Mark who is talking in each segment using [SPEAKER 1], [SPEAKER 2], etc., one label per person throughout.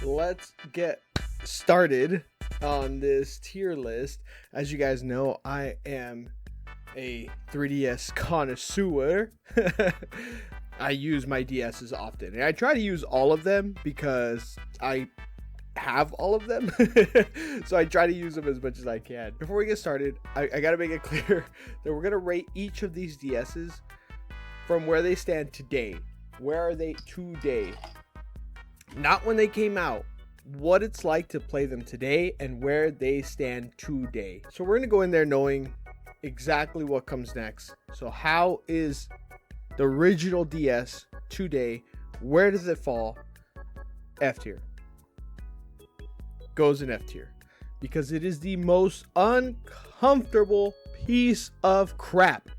[SPEAKER 1] let's get started on this tier list. As you guys know, I am a 3DS connoisseur. I use my DSs often, and I try to use all of them because I have all of them. So I try to use them as much as I can. Before we get started, I gotta make it clear that we're gonna rate each of these DSs from where they stand today. Where are they today? Not when they came out. What it's like to play them today and where they stand today. So we're gonna go in there knowing exactly what comes next. So how is the original DS today? Where does it fall? F tier. Goes in F tier because it is the most uncomfortable piece of crap.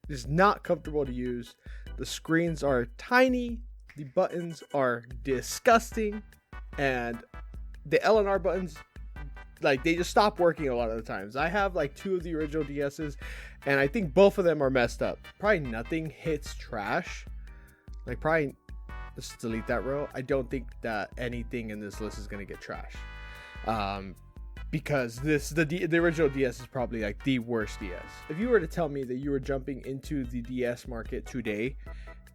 [SPEAKER 1] It is not comfortable to use. The screens are tiny, the buttons are disgusting, and the L and R buttons, like, they just stop working a lot of the times. I have like 2 of the original DSs, and I think both of them are messed up. Probably nothing hits trash. Like, probably, let's delete that row. I don't think that anything in this list is gonna get trash, because the original DS is probably like the worst DS. If you were to tell me that you were jumping into the DS market today,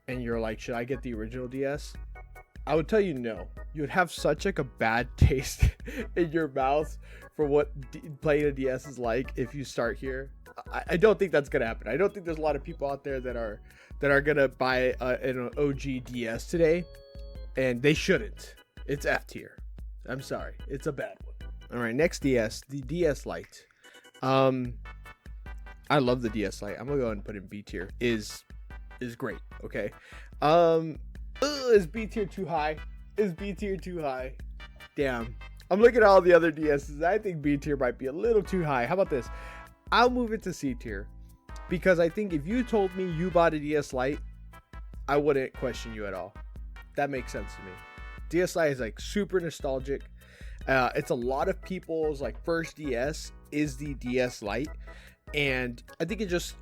[SPEAKER 1] and you're like, should I get the original DS? I would tell you no. You would have such like a bad taste in your mouth for what playing a DS is like if you start here. I don't think that's gonna happen. I don't think there's a lot of people out there that are gonna buy an OG DS today, and they shouldn't. It's F tier. I'm sorry, it's a bad one. All right, next DS, the DS Lite. I love the DS Lite. I'm gonna go ahead and put in B tier. Is great. Okay. Is B tier too high? Is B tier too high? Damn. I'm looking at all the other DSs. I think B tier might be a little too high. How about this? I'll move it to C tier, because I think if you told me you bought a DS Lite, I wouldn't question you at all. That makes sense to me. DS Lite is like super nostalgic. It's a lot of people's like first DS is the DS Lite, and I think it just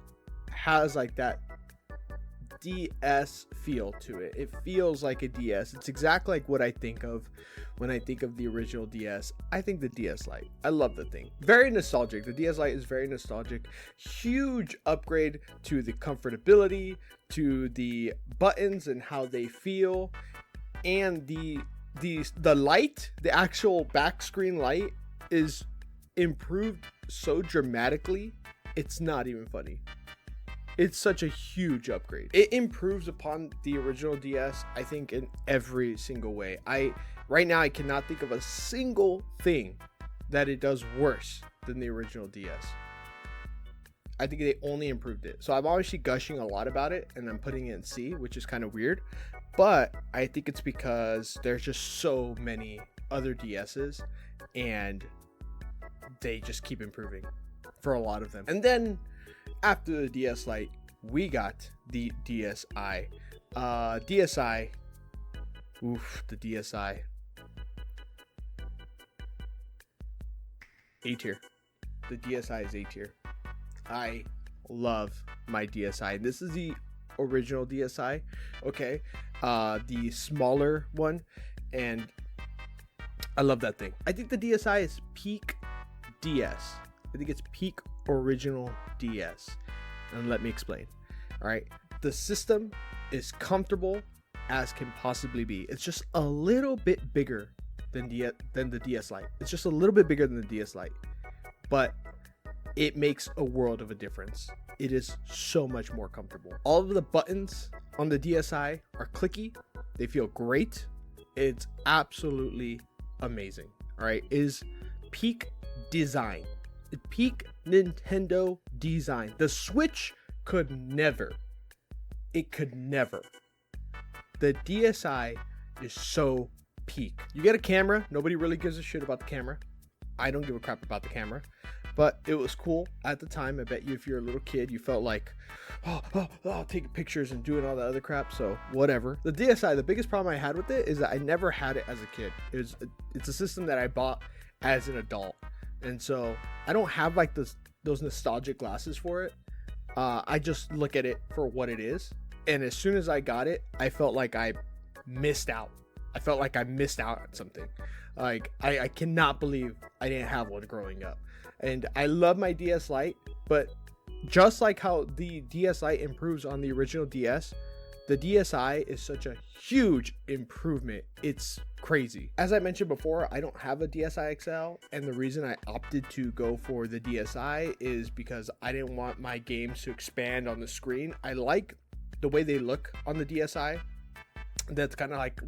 [SPEAKER 1] has like that DS feel to it. It feels like a DS. It's exactly like what I think of when I think of the original DS. I think the DS Lite. I love the thing. Very nostalgic. The DS Lite is very nostalgic. Huge upgrade to the comfortability, to the buttons and how they feel, and the light, the actual back screen light is improved so dramatically. It's not even funny. It's such a huge upgrade. It improves upon the original DS, I think, in every single way. Right now I cannot think of a single thing that it does worse than the original DS. I think they only improved it. So I'm obviously gushing a lot about it, and I'm putting it in C, which is kind of weird. But I think it's because there's just so many other DSs, and they just keep improving for a lot of them. And then after the DS Lite, we got the DSi. DSi. Oof, the DSi. A tier. The DSi is A tier. I love my DSi. This is the original DSi. Okay. The smaller one. And I love that thing. I think the DSi is peak DS. I think it's peak original DS. And let me explain. All right. The system is comfortable as can possibly be. It's just a little bit bigger than the DS Lite. It's just a little bit bigger than the DS Lite. But it makes a world of a difference. It is so much more comfortable. All of the buttons on the DSi are clicky. They feel great. It's absolutely amazing. All right. It is peak design. Peak Nintendo design. The Switch could never. It could never. The DSi is so peak. You get a camera. Nobody really gives a shit about the camera. I don't give a crap about the camera. But it was cool at the time. I bet you if you're a little kid, you felt like, taking pictures and doing all that other crap. So whatever. The DSi, the biggest problem I had with it is that I never had it as a kid. It's a system that I bought as an adult. And so I don't have like those nostalgic glasses for it. I just look at it for what it is. And as soon as I got it, I felt like I missed out I felt like I missed out on something. Like I cannot believe I didn't have one growing up. And I love my DS Lite, but just like how the DS Lite improves on the original DS, the DSi is such a huge improvement. It's crazy. As I mentioned before, I don't have a DSi XL, and the reason I opted to go for the DSi is because I didn't want my games to expand on the screen. I like the way they look on the DSi. That's kind of like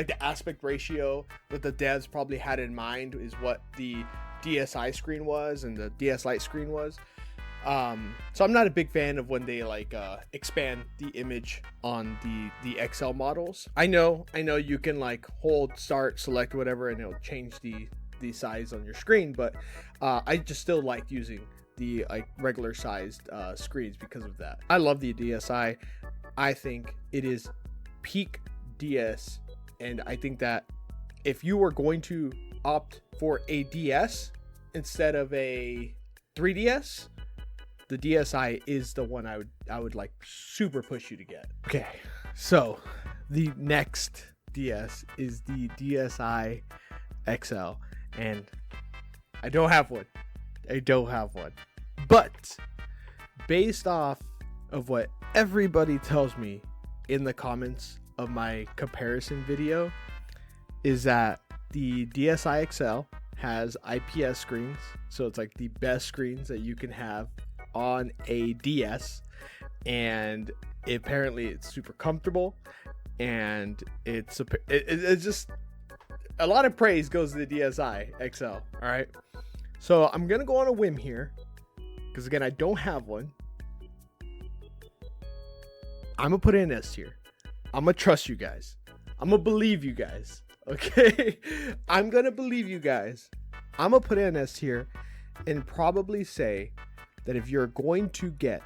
[SPEAKER 1] the aspect ratio that the devs probably had in mind is what the DSi screen was and the DS Lite screen was. So I'm not a big fan of when they expand the image on the XL models. I know you can hold, start, select whatever, and it'll change the size on your screen, but I just still like using the regular sized screens because of that. I love the DSi. I think it is peak DS, and I think that if you were going to opt for a DS instead of a 3DS, the DSi is the one I would super push you to get. Okay, so the next DS is the DSi XL, and I don't have one. But based off of what everybody tells me in the comments of my comparison video, is that the DSi XL has IPS screens, so it's the best screens that you can have on a DS, and apparently it's super comfortable, and it's just a lot of praise goes to the DSi XL. All right, so I'm gonna go on a whim here because again I don't have one. I'm gonna put in S tier. I'm gonna trust you guys. I'm gonna believe you guys. Okay, I'm gonna believe you guys. I'm gonna put in S tier and probably say that if you're going to get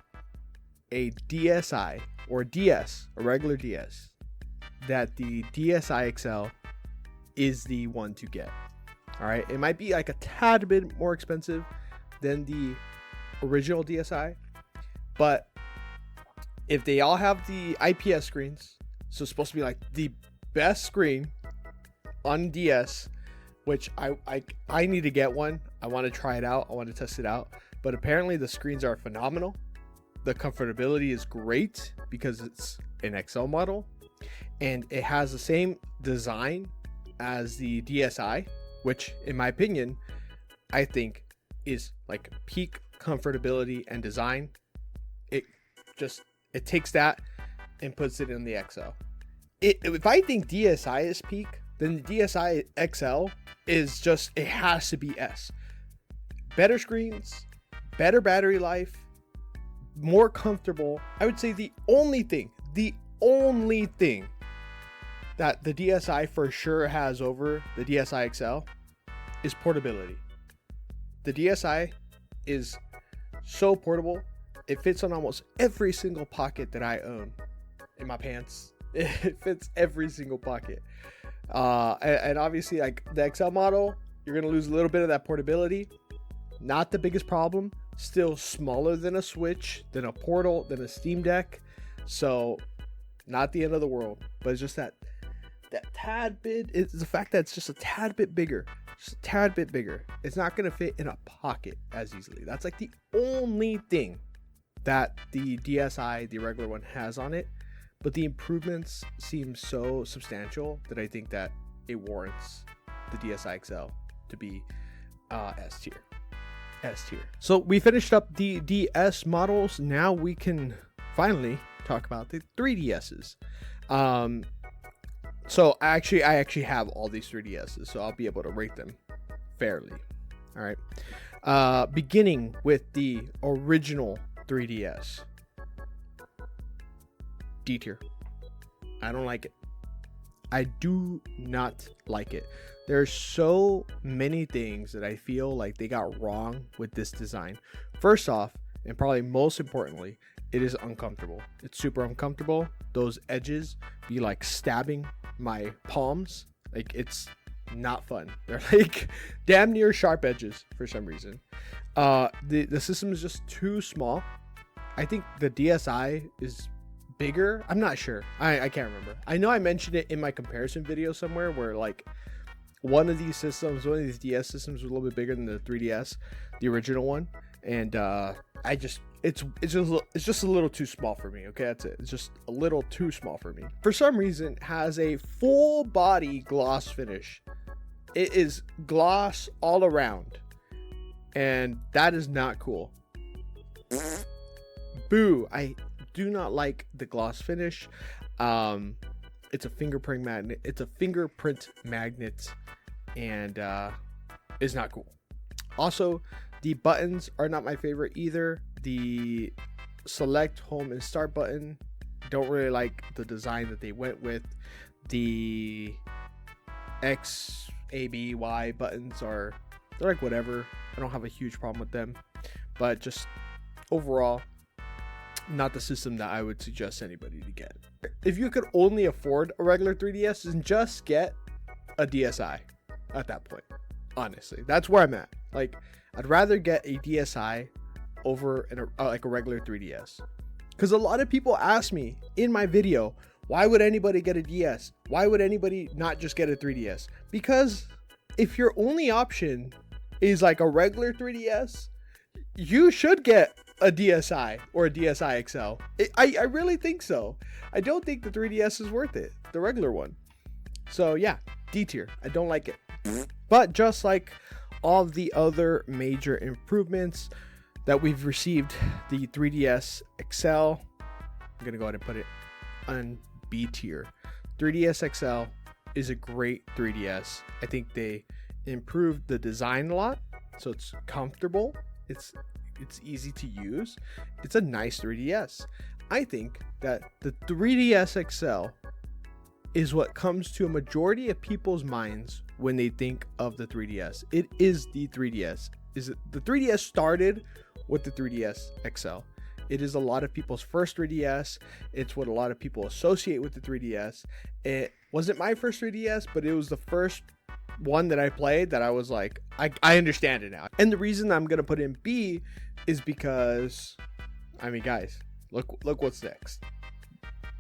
[SPEAKER 1] a DSi or DS, a regular DS, that the DSi XL is the one to get. All right, it might be a tad bit more expensive than the original DSi, but if they all have the IPS screens, so it's supposed to be the best screen on DS, which I need to get one. I want to try it out. I want to test it out. But apparently the screens are phenomenal. The comfortability is great because it's an XL model, and it has the same design as the DSi, which in my opinion, I think is peak comfortability and design. It takes that and puts it in the XL. If I think DSi is peak, then the DSi XL is just, it has to be S. Better screens, better battery life, more comfortable. I would say the only thing that the DSi for sure has over the DSi XL is portability. The DSi is so portable. It fits on almost every single pocket that I own in my pants. It fits every single pocket. And obviously the XL model, you're going to lose a little bit of that portability. Not the biggest problem. Still smaller than a Switch, than a Portal, than a Steam Deck. So not the end of the world, but it's just that tad bit. It's the fact that it's just a tad bit bigger. Just a tad bit bigger. It's not going to fit in a pocket as easily. That's the only thing that the DSi, the regular one, has on it. But the improvements seem so substantial that I think that it warrants the DSi XL to be S tier. So we finished up the DS models. Now we can finally talk about the 3DSs. So I actually have all these 3DSs, so I'll be able to rate them fairly. All right. Beginning with the original 3DS. D tier. I don't like it. I do not like it. There's so many things that I feel like they got wrong with this design. First off, and probably most importantly, it is uncomfortable. It's super uncomfortable. Those edges be stabbing my palms. It's not fun. They're damn near sharp edges for some reason. The system is just too small. I think the DSi is bigger. I'm not sure. I can't remember. I know I mentioned it in my comparison video somewhere where like one of these DS systems was a little bit bigger than the 3DS, the original one, and it's just a little too small for me. Okay, that's it. It's just a little too small for me. For some reason, it has a full body gloss finish. It is gloss all around, and that is not cool. Boo! I do not like the gloss finish. It's a fingerprint magnet. And is not cool. Also, the buttons are not my favorite either. The select, home, and start button, don't really like the design that they went with. The X, A, B, Y buttons they're like whatever. I don't have a huge problem with them, but just overall, not the system that I would suggest anybody to get. If you could only afford a regular 3DS, then just get a DSi at that point. Honestly, that's where I'm at. Like, I'd rather get a DSi over like a regular 3DS, because a lot of people ask me in my video, why would anybody get a DS? Why would anybody not just get a 3DS? Because if your only option is like a regular 3DS, you should get a DSi or a DSi XL. I really think so. I don't think the 3DS is worth it, the regular one. So yeah, D tier. I don't like it. But just like all the other major improvements that we've received, the 3DS XL, I'm gonna go ahead and put it on B tier. 3DS XL is a great 3DS. I think they improved the design a lot, so it's comfortable. It's easy to use. It's a nice 3DS. I think that the 3DS XL is what comes to a majority of people's minds when they think of the 3DS. It is the 3DS. The 3DS started with the 3DS XL. It is a lot of people's first 3DS. It's what a lot of people associate with the 3DS. It wasn't my first 3DS, but it was the first one that I played that I was like, I understand it now. And the reason I'm gonna put in B is because, I mean, guys, look what's next.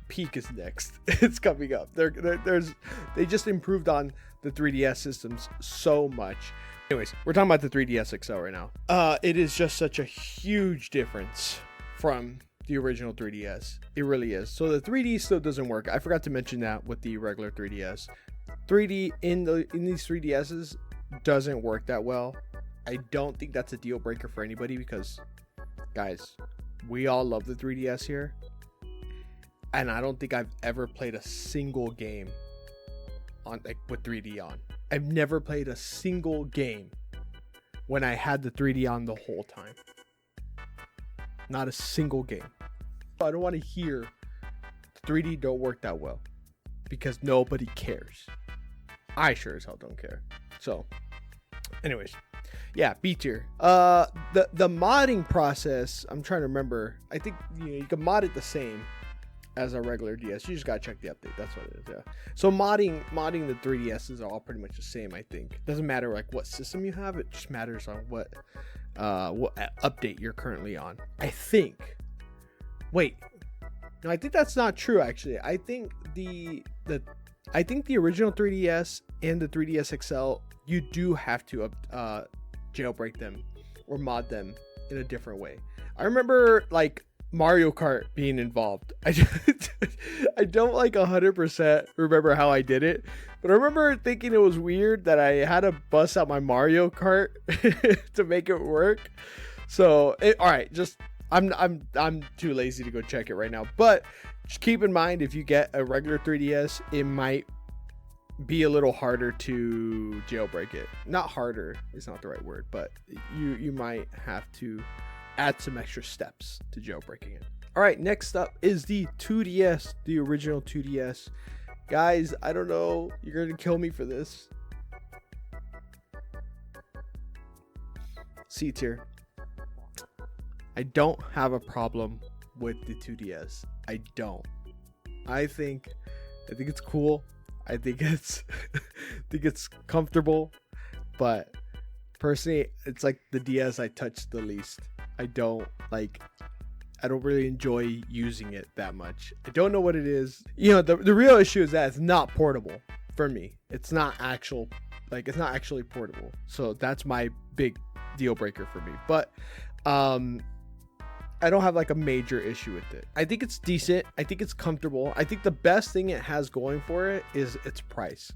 [SPEAKER 1] Peak is next. It's coming up. They just improved on the 3DS systems so much. Anyways, we're talking about the 3DS XL right now. It is just such a huge difference from the original 3DS. It really is. So the 3D still doesn't work. I forgot to mention that with the regular 3DS. 3D in these 3DSs doesn't work that well. I don't think that's a deal breaker for anybody, because guys, we all love the 3DS here, and I don't think I've ever played a single game on like with 3D on. I've never played a single game when I had the 3D on the whole time. Not a single game. I don't want to hear 3D don't work that well, because nobody cares. I sure as hell don't care. So anyways, yeah, B tier. The modding process, I'm trying to remember. I think you can mod it the same as a regular DS. You just gotta check the update. That's what it is. Yeah. So modding the 3DS is all pretty much the same. I think doesn't matter like what system you have. It just matters on what update you're currently on. I think. Wait. No, I think that's not true. Actually, I think the original 3DS and the 3DS XL, you do have to jailbreak them or mod them in a different way. I remember like Mario Kart being involved. I don't like 100% remember how I did it, but I remember thinking it was weird that I had to bust out my Mario Kart to make it work. So all right, just I'm too lazy to go check it right now, but just keep in mind, if you get a regular 3DS, it might be a little harder to jailbreak it. Not harder, it's not the right word, but you might have to add some extra steps to jailbreaking it. All right, next up is the 2DS, the original 2DS. Guys, I don't know, you're gonna kill me for this. C tier. I don't have a problem with the 2DS. I don't. I think it's cool. I think it's comfortable, but personally, it's like the DS I touched the least. I don't like. I don't really enjoy using it that much. I don't know what it is. You know, the real issue is that it's not portable for me. It's not actually portable. So that's my big deal breaker for me. But I don't have like a major issue with it. I think it's decent. I think it's comfortable. I think the best thing it has going for it is its price.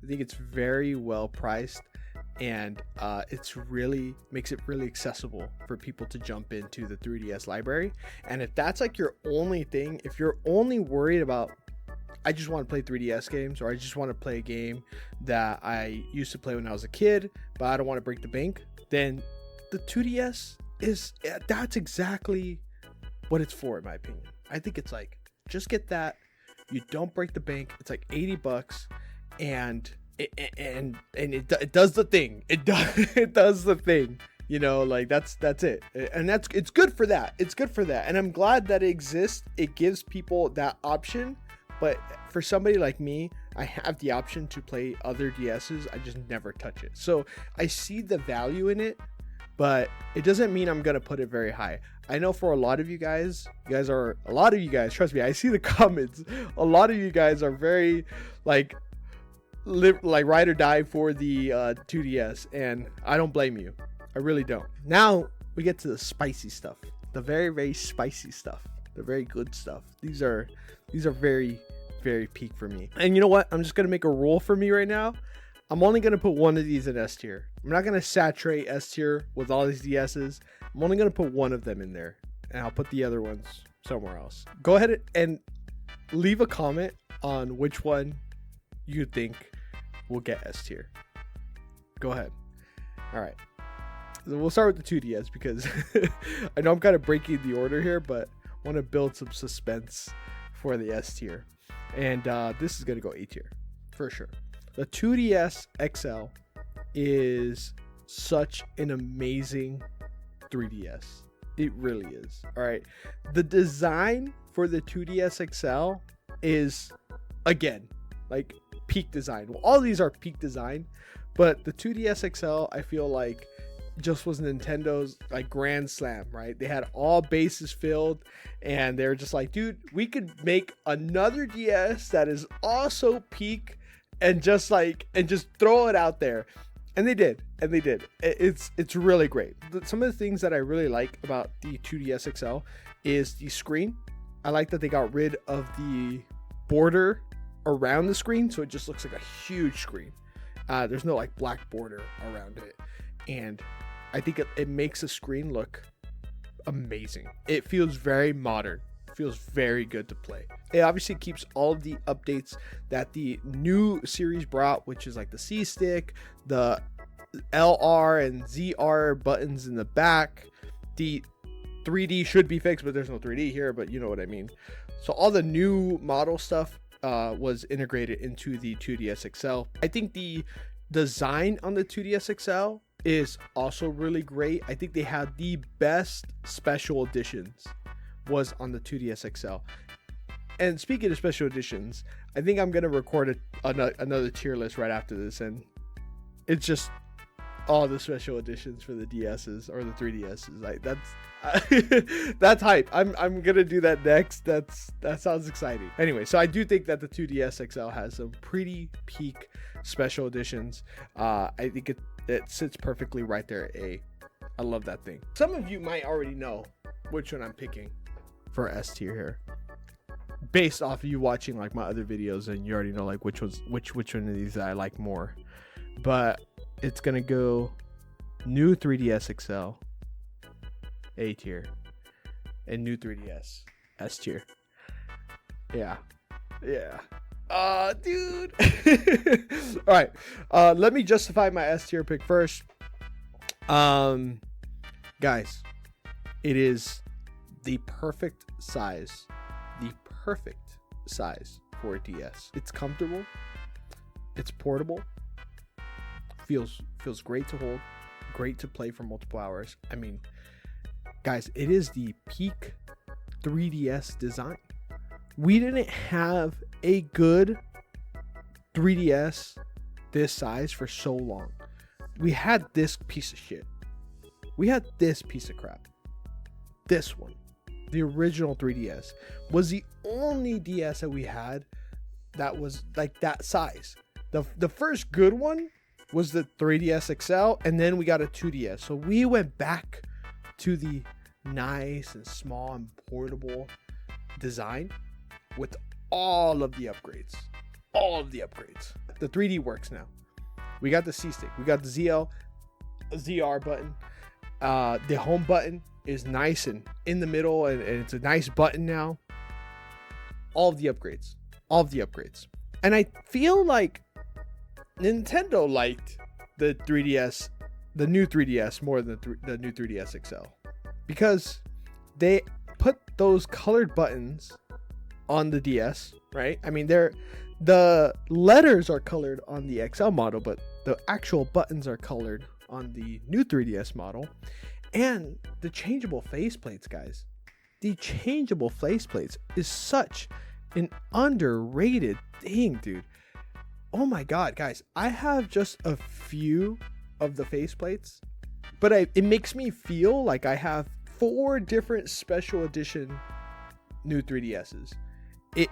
[SPEAKER 1] I think it's very well priced, and it's really makes it really accessible for people to jump into the 3DS library. And if that's like your only thing, if you're only worried about, I just want to play 3DS games, or I just want to play a game that I used to play when I was a kid, but I don't want to break the bank, then the 2DS that's exactly what it's for, in my opinion. I think it's like, just get that, you don't break the bank. It's like $80, and it does the thing. It does the thing. You know, like that's it, and it's good for that. It's good for that, and I'm glad that it exists. It gives people that option. But for somebody like me, I have the option to play other DSs. I just never touch it. So I see the value in it, but it doesn't mean I'm gonna put it very high. I know for a lot of you guys, trust me, I see the comments. A lot of you guys are very like ride or die for the 2DS, and I don't blame you. I really don't. Now we get to the spicy stuff, the very, very spicy stuff, the very good stuff. These are very, very peak for me. And you know what? I'm just gonna make a rule for me right now. I'm only gonna put one of these in S tier. I'm not gonna saturate S tier with all these DSs. I'm only gonna put one of them in there, and I'll put the other ones somewhere else. Go ahead and leave a comment on which one you think will get S tier. Go ahead. All right. So we'll start with the 2DS because I know I'm kind of breaking the order here, but I want to build some suspense for the S tier. And this is going to go A tier for sure. The 2DS XL is such an amazing 3DS. It really is. All right. The design for the 2DS XL is, again, like peak design. Well, all these are peak design, but the 2DS XL, I feel like, just was Nintendo's like grand slam, right? They had all bases filled, and they're just like, dude, we could make another DS that is also peak, and just throw it out there. And they did. It's really great. Some of the things that I really like about the 2DS XL is the screen. I like that they got rid of the border around the screen, so it just looks like a huge screen. There's no like black border around it, and I think it makes the screen look amazing. It feels very modern. It feels very good to play. It obviously keeps all of the updates that the new series brought, which is like the C stick, the LR and ZR buttons in the back. The 3D should be fixed, but there's no 3D here, but you know what I mean. So all the new model stuff was integrated into the 2DS XL. I think the design on the 2DS XL is also really great. I think they had the best special editions was on the 2DS XL. And speaking of special editions, I think I'm gonna record another tier list right after this, and it's just all the special editions for the DSs or the 3DSs. Like that's hype. I'm gonna do that next. That sounds exciting. Anyway, so I do think that the 2DS XL has some pretty peak special editions. I think it sits perfectly right there at A. I love that thing. Some of you might already know which one I'm picking for S tier here, based off of you watching like my other videos, and you already know like which one of these I like more. But it's gonna go new 3DS XL A tier, and new 3DS S tier. Yeah. Dude. All right. Let me justify my S tier pick first. Guys, it is the perfect size for a DS. It's comfortable. It's portable. Feels great to hold. Great to play for multiple hours. I mean, guys, it is the peak 3DS design. We didn't have a good 3DS this size for so long. We had this piece of shit. We had this piece of crap. This one. the original 3DS, was the only DS that we had that was like that size. The first good one was the 3DS XL, and then we got a 2DS. So we went back to the nice and small and portable design with all of the upgrades. All of the upgrades. The 3D works now. We got the C stick. We got the ZR button. The home button is nice and in the middle, and it's a nice button now. All of the upgrades. All of the upgrades. And I feel like Nintendo liked the 3DS, the new 3DS, more than the new 3DS XL, because they put those colored buttons on the DS, right? I mean, the letters are colored on the XL model, but the actual buttons are colored on the new 3DS model. And the changeable faceplates, guys. The changeable faceplates is such an underrated thing, dude. Oh my god, guys. I have just a few of the faceplates, but it makes me feel like I have 4 different special edition new 3DSs.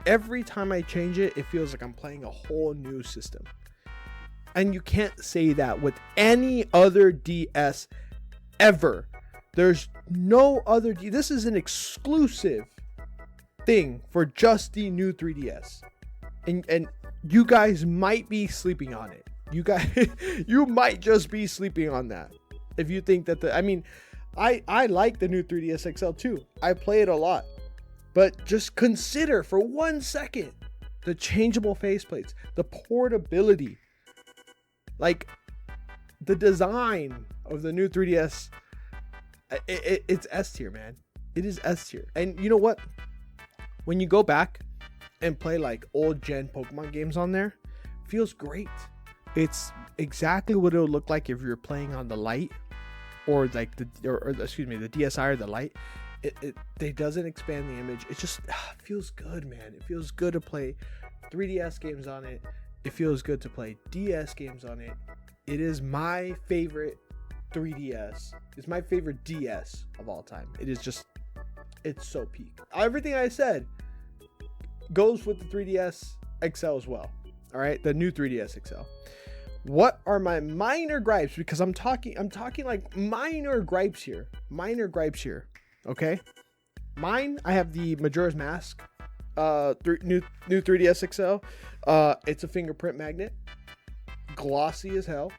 [SPEAKER 1] Every time I change it, it feels like I'm playing a whole new system. And you can't say that with any other DS ever. There's no other this is an exclusive thing for just the new 3DS. And you guys might be sleeping on it. You might just be sleeping on that. If you think that I like the new 3DS XL too. I play it a lot. But just consider for 1 second the changeable faceplates, the portability, like the design of the new 3DS. It's S tier, man. It is S tier. And you know what? When you go back and play like old gen Pokemon games on there, it feels great. It's exactly what it would look like if you're playing on the Lite, or like the DSi or the Lite. It doesn't expand the image. It just feels good, man. It feels good to play 3DS games on it. It feels good to play DS games on it. It is my favorite 3DS. It's my favorite DS of all time. It's so peak. Everything I said goes with the 3DS XL as well. All right, the new 3DS XL. What are my minor gripes? Because I'm talking like minor gripes here. Okay, I have the Majora's Mask new 3DS XL. It's a fingerprint magnet, glossy as hell,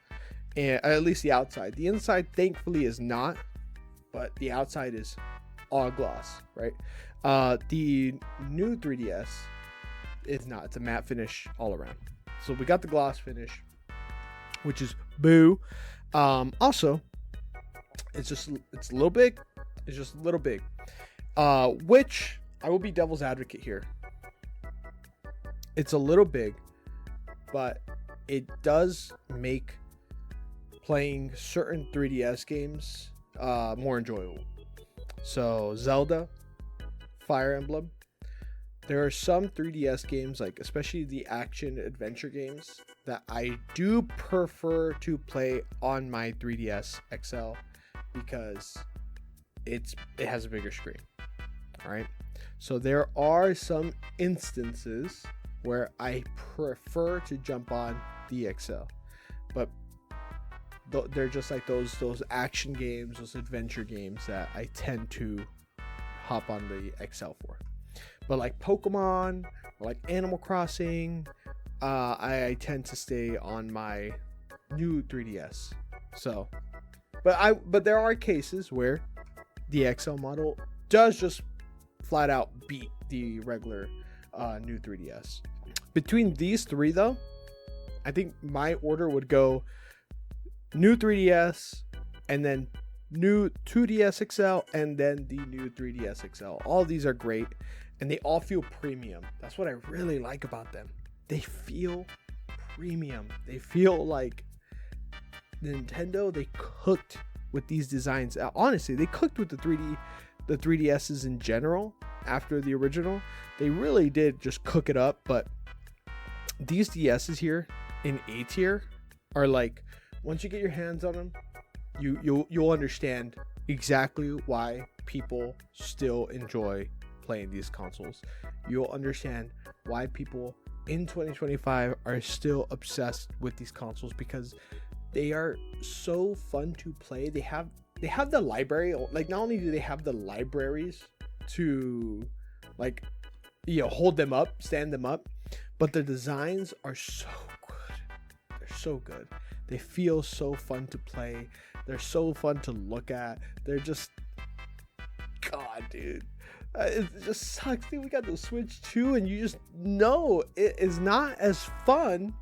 [SPEAKER 1] and at least the outside. The inside thankfully is not, but the outside is all gloss, right? The new 3DS is not. It's a matte finish all around. So we got the gloss finish, which is boo. Also, it's a little big. It's just a little big, which I will be devil's advocate here. It's a little big, but it does make playing certain 3DS games more enjoyable. So Zelda, Fire Emblem. There are some 3DS games, like especially the action adventure games, that I do prefer to play on my 3DS XL because it has a bigger screen. All right, so there are some instances where I prefer to jump on the XL, but they're just like those action games, those adventure games that I tend to hop on the XL for. But like Pokemon or like Animal Crossing, I tend to stay on my new 3DS. So, but there are cases where the XL model does just flat out beat the regular new 3DS. Between these three though, I think my order would go new 3DS and then new 2DS XL and then the new 3DS XL. All of these are great and they all feel premium. That's what I really like about them. They feel premium. They feel like Nintendo, they cooked with these designs. Honestly, they cooked with the 3DSs in general after the original. They really did just cook it up, but these DSs here in A tier are like, once you get your hands on them, you'll understand exactly why people still enjoy playing these consoles. You'll understand why people in 2025 are still obsessed with these consoles, because they are so fun to play. They have the library. Like, not only do they have the libraries to, like, you know, hold them up, stand them up, but the designs are so good. They're so good. They feel so fun to play. They're so fun to look at. They're just, God, dude. It just sucks, dude. We got the Switch 2, and you just know it is not as fun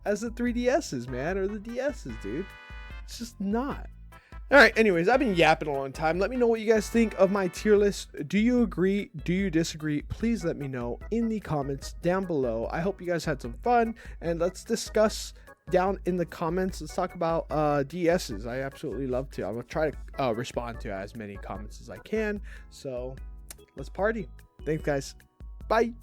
[SPEAKER 1] as the 3DSs, man, or the DSs, dude. It's just not. All right, anyways, I've been yapping a long time. Let me know what you guys think of my tier list. Do you agree? Do you disagree? Please let me know in the comments down below. I hope you guys had some fun, and let's discuss down in the comments. Let's talk about DSs. I absolutely love to. I'm gonna try to respond to as many comments as I can. So let's party. Thanks, guys. Bye.